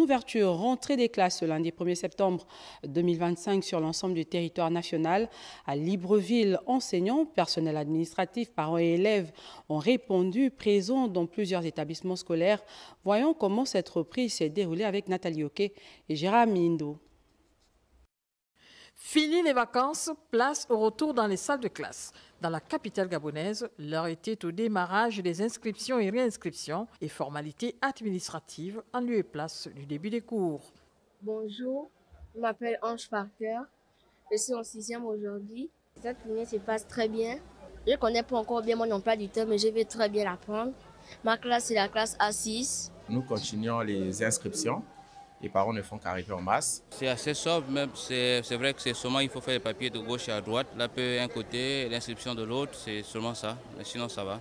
ouverture rentrée des classes ce lundi 1er septembre 2025 sur l'ensemble du territoire national. À Libreville, enseignants, personnel administratif, parents et élèves ont répondu présents dans plusieurs établissements scolaires. Voyons comment cette reprise s'est déroulée avec Nathalie Oké et Gérard Mindo. Fini les vacances, place au retour dans les salles de classe. Dans la capitale gabonaise, l'heure était au démarrage des inscriptions et réinscriptions et formalités administratives en lieu et place du début des cours. Bonjour, je m'appelle Ange Parker, je suis en 6e aujourd'hui. Cette journée se passe très bien. Je ne connais pas encore bien mon emploi du temps, mais je vais très bien l'apprendre. Ma classe, c'est la classe A6. Nous continuons les inscriptions. Les parents ne font qu'arriver en masse. C'est assez sobre, même c'est vrai que c'est seulement il faut faire les papiers de gauche et à droite. Là, un côté, l'inscription de l'autre, c'est seulement ça. Mais sinon, ça va.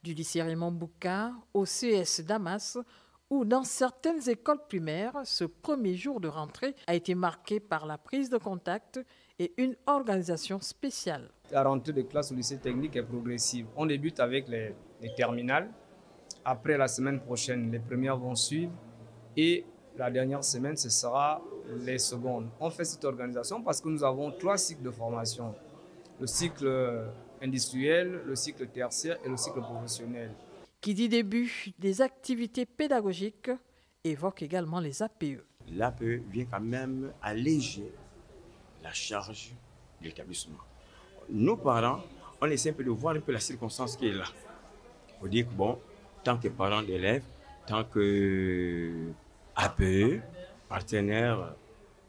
Du lycée Raymond Bouka au CS Damas, où dans certaines écoles primaires, ce premier jour de rentrée a été marqué par la prise de contact et une organisation spéciale. La rentrée de classe au lycée technique est progressive. On débute avec les terminales. Après, la semaine prochaine, les premières vont suivre. Et la dernière semaine, ce sera les secondes. On fait cette organisation parce que nous avons 3 cycles de formation. Le cycle industriel, le cycle tertiaire et le cycle professionnel. Qui dit début des activités pédagogiques évoque également les APE. L'APE vient quand même alléger la charge de l'établissement. Nos parents, on essaie un peu de voir un peu la circonstance qui est là. Il faut dire que bon, tant que parents d'élèves, tant que APE, partenaires,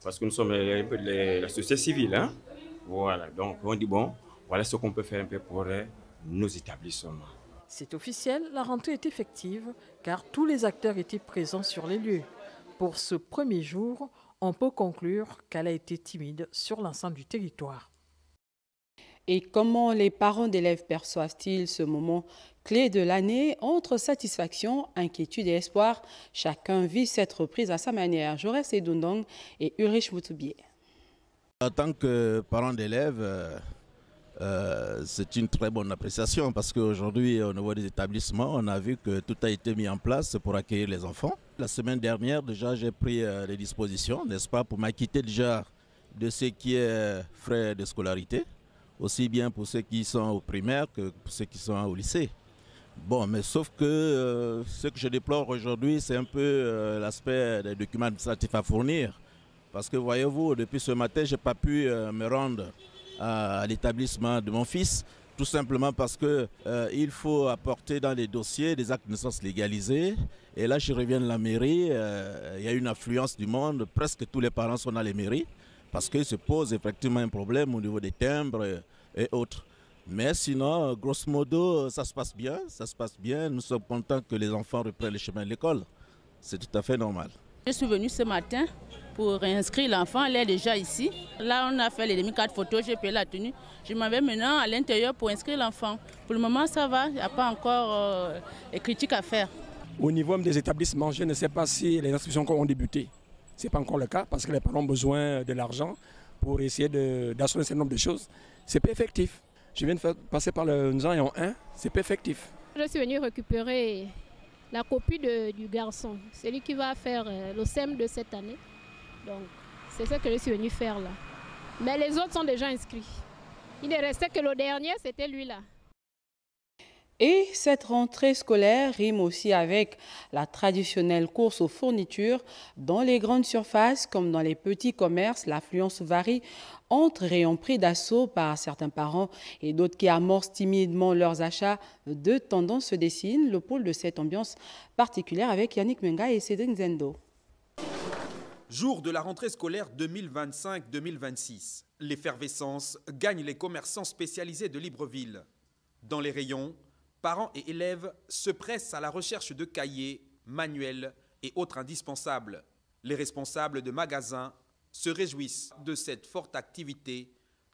parce que nous sommes un peu de la société civile. Hein? Voilà, donc on dit bon, voilà ce qu'on peut faire un peu pour nos établissements. C'est officiel, la rentrée est effective car tous les acteurs étaient présents sur les lieux. Pour ce premier jour, on peut conclure qu'elle a été timide sur l'ensemble du territoire. Et comment les parents d'élèves perçoivent-ils ce moment clé de l'année? Entre satisfaction, inquiétude et espoir, chacun vit cette reprise à sa manière. Jaurès Edundong et Ulrich Moutoubier. En tant que parent d'élèves, c'est une très bonne appréciation parce qu'aujourd'hui, au niveau des établissements, on a vu que tout a été mis en place pour accueillir les enfants. La semaine dernière, déjà, j'ai pris les dispositions, n'est-ce pas, pour m'acquitter déjà de ce qui est frais de scolarité, aussi bien pour ceux qui sont au primaire que pour ceux qui sont au lycée. Bon, mais sauf que ce que je déplore aujourd'hui, c'est un peu l'aspect des documents administratifs à fournir. Parce que voyez-vous, depuis ce matin, je n'ai pas pu me rendre à l'établissement de mon fils, tout simplement parce qu'il faut apporter dans les dossiers des actes de naissance légalisés. Et là, je reviens de la mairie, il y a une affluence du monde, presque tous les parents sont dans les mairies, parce qu'il se pose effectivement un problème au niveau des timbres et autres. Mais sinon, grosso modo, ça se passe bien, nous sommes contents que les enfants reprennent le chemin de l'école. C'est tout à fait normal. Je suis venue ce matin pour réinscrire l'enfant, elle est déjà ici. Là, on a fait les demi-cartes photos, j'ai payé la tenue. Je m'en vais maintenant à l'intérieur pour inscrire l'enfant. Pour le moment, ça va, il n'y a pas encore de critiques à faire. Au niveau des établissements, je ne sais pas si les inscriptions ont débuté. Ce n'est pas encore le cas parce que les parents ont besoin de l'argent pour essayer d'assurer un certain nombre de choses. C'est pas effectif. Je viens de passer par le Nzayon 1, c'est pas effectif. Je suis venue récupérer la copie du garçon, celui qui va faire le SEM de cette année. Donc, c'est ce que je suis venue faire là. Mais les autres sont déjà inscrits. Il ne restait que le dernier, c'était lui là. Et cette rentrée scolaire rime aussi avec la traditionnelle course aux fournitures. Dans les grandes surfaces comme dans les petits commerces, l'affluence varie entre rayons pris d'assaut par certains parents et d'autres qui amorcent timidement leurs achats. Deux tendances se dessinent, le pôle de cette ambiance particulière avec Yannick Menga et Cédric Zendo. Jour de la rentrée scolaire 2025-2026, l'effervescence gagne les commerçants spécialisés de Libreville. Dans les rayons, parents et élèves se pressent à la recherche de cahiers, manuels et autres indispensables. Les responsables de magasins se réjouissent de cette forte activité,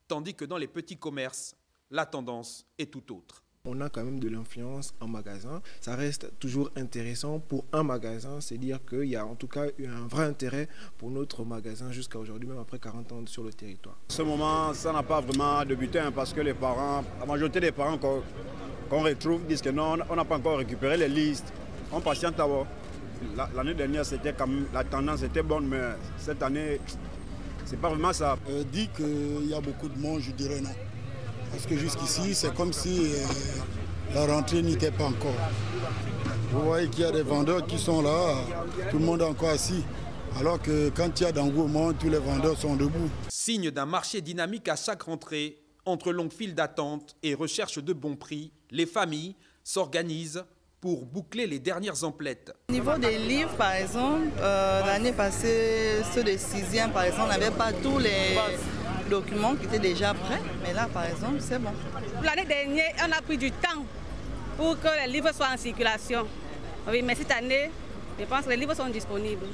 tandis que dans les petits commerces, la tendance est tout autre. On a quand même de l'influence en magasin. Ça reste toujours intéressant pour un magasin, c'est dire qu'il y a en tout cas eu un vrai intérêt pour notre magasin jusqu'à aujourd'hui, même après 40 ans sur le territoire. Ce moment, ça n'a pas vraiment débuté parce que les parents, la majorité des parents qu'on retrouve disent que non, on n'a pas encore récupéré les listes. On patiente d'abord. L'année dernière, c'était quand même, la tendance était bonne, mais cette année, c'est pas vraiment ça. Dit qu'il y a beaucoup de monde, je dirais non. Parce que jusqu'ici, c'est comme si la rentrée n'était pas encore. Vous voyez qu'il y a des vendeurs qui sont là, tout le monde est encore assis. Alors que quand il y a d'engouement, tous les vendeurs sont debout. Signe d'un marché dynamique à chaque rentrée, entre longues files d'attente et recherche de bons prix, les familles s'organisent pour boucler les dernières emplettes. Au niveau des livres, par exemple, l'année passée, ceux de 6e, par exemple, n'avaient pas tous les documents qui étaient déjà prêts. Mais là, par exemple, c'est bon. L'année dernière, on a pris du temps pour que les livres soient en circulation. Oui, mais cette année, je pense que les livres sont disponibles.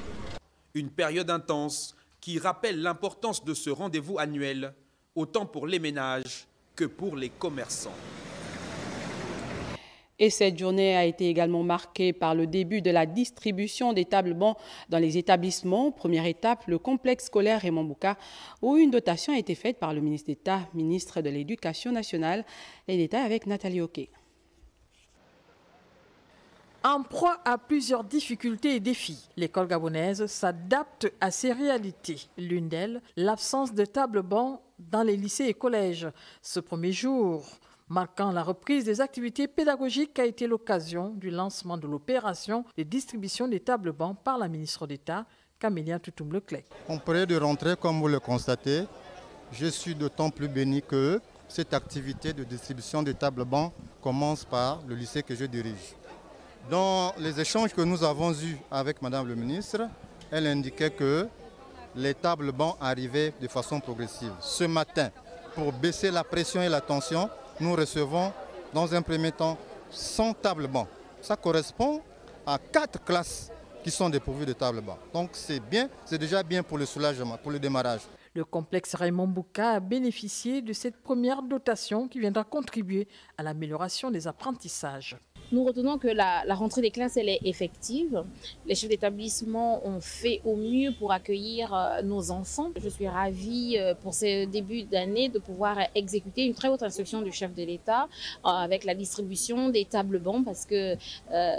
Une période intense qui rappelle l'importance de ce rendez-vous annuel, autant pour les ménages que pour les commerçants. Et cette journée a été également marquée par le début de la distribution des tables-bancs dans les établissements. Première étape, le complexe scolaire Raymond Bouka, où une dotation a été faite par le ministre d'État, ministre de l'Éducation nationale. Les détails avec Nathalie Hockey. En proie à plusieurs difficultés et défis, l'école gabonaise s'adapte à ces réalités. L'une d'elles, l'absence de tables-bancs dans les lycées et collèges. Ce premier jour, marquant la reprise des activités pédagogiques, a été l'occasion du lancement de l'opération de distribution des tables-bancs par la ministre d'État, Camélia Toutoum-Leclerc. En période de rentrée, comme vous le constatez, je suis d'autant plus béni que cette activité de distribution des tables-bancs commence par le lycée que je dirige. Dans les échanges que nous avons eus avec Madame le ministre, elle indiquait que les tables-bancs arrivaient de façon progressive. Ce matin, pour baisser la pression et la tension, nous recevons dans un premier temps 100 tables-bancs. Ça correspond à 4 classes qui sont dépourvues de tables-bancs. Donc c'est bien, c'est déjà bien pour le soulagement, pour le démarrage. Le complexe Raymond Bouka a bénéficié de cette première dotation qui viendra contribuer à l'amélioration des apprentissages. Nous retenons que la rentrée des classes, elle est effective. Les chefs d'établissement ont fait au mieux pour accueillir nos enfants. Je suis ravie pour ce début d'année de pouvoir exécuter une très haute instruction du chef de l'État avec la distribution des tables-bancs parce que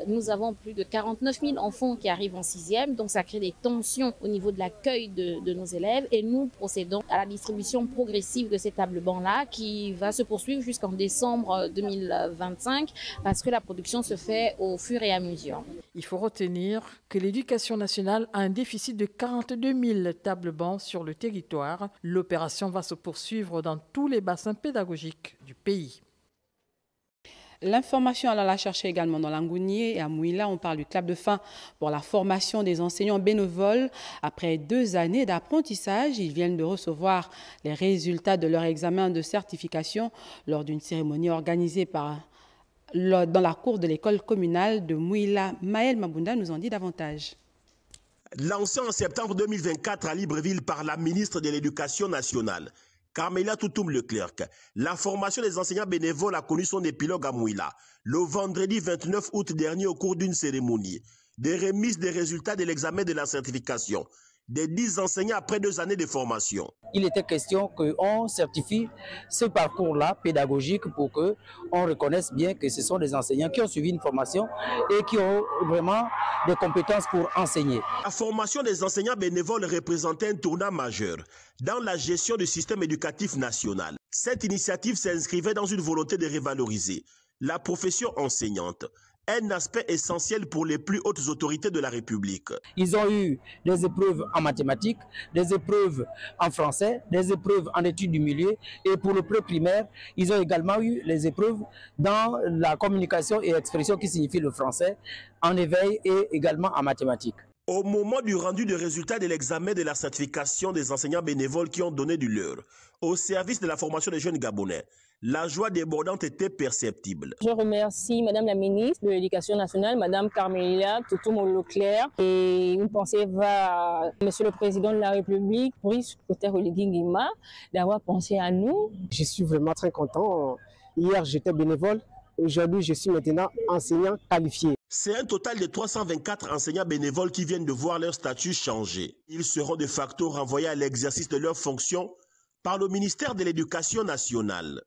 nous avons plus de 49 000 enfants qui arrivent en 6e. Donc ça crée des tensions au niveau de l'accueil de nos élèves et nous procédons à la distribution progressive de ces tables-bancs-là qui va se poursuivre jusqu'en décembre 2025 parce que la production se fait au fur et à mesure. Il faut retenir que l'Éducation nationale a un déficit de 42 000 tables-bancs sur le territoire. L'opération va se poursuivre dans tous les bassins pédagogiques du pays. L'information, on la chercher également dans l'Angounier et à Mouila. On parle du clap de fin pour la formation des enseignants bénévoles. Après 2 années d'apprentissage, ils viennent de recevoir les résultats de leur examen de certification lors d'une cérémonie organisée dans la cour de l'école communale de Mouila. Maël Mabunda nous en dit davantage. Lancé en septembre 2024 à Libreville par la ministre de l'Éducation nationale, Camélia Toutoum-Leclerc, la formation des enseignants bénévoles a connu son épilogue à Mouila le vendredi 29 août dernier au cours d'une cérémonie de remise des résultats de l'examen de la certification des 10 enseignants après 2 années de formation. Il était question qu'on certifie ce parcours-là pédagogique pour qu'on reconnaisse bien que ce sont des enseignants qui ont suivi une formation et qui ont vraiment des compétences pour enseigner. La formation des enseignants bénévoles représentait un tournant majeur dans la gestion du système éducatif national. Cette initiative s'inscrivait dans une volonté de revaloriser la profession enseignante, un aspect essentiel pour les plus hautes autorités de la République. Ils ont eu des épreuves en mathématiques, des épreuves en français, des épreuves en études du milieu et pour le pré-primaire, ils ont également eu les épreuves dans la communication et expression qui signifie le français, en éveil et également en mathématiques. Au moment du rendu de résultats de l'examen de la certification des enseignants bénévoles qui ont donné du leur au service de la formation des jeunes Gabonais, la joie débordante était perceptible. Je remercie Madame la ministre de l'Éducation nationale, Madame Camélia Toutoum-Leclerc, et une pensée va à Monsieur le Président de la République, Brice Oligui Nguema, d'avoir pensé à nous. Je suis vraiment très content. Hier, j'étais bénévole. Aujourd'hui, je suis maintenant enseignant qualifié. C'est un total de 324 enseignants bénévoles qui viennent de voir leur statut changer. Ils seront de facto renvoyés à l'exercice de leurs fonctions par le ministère de l'Éducation nationale.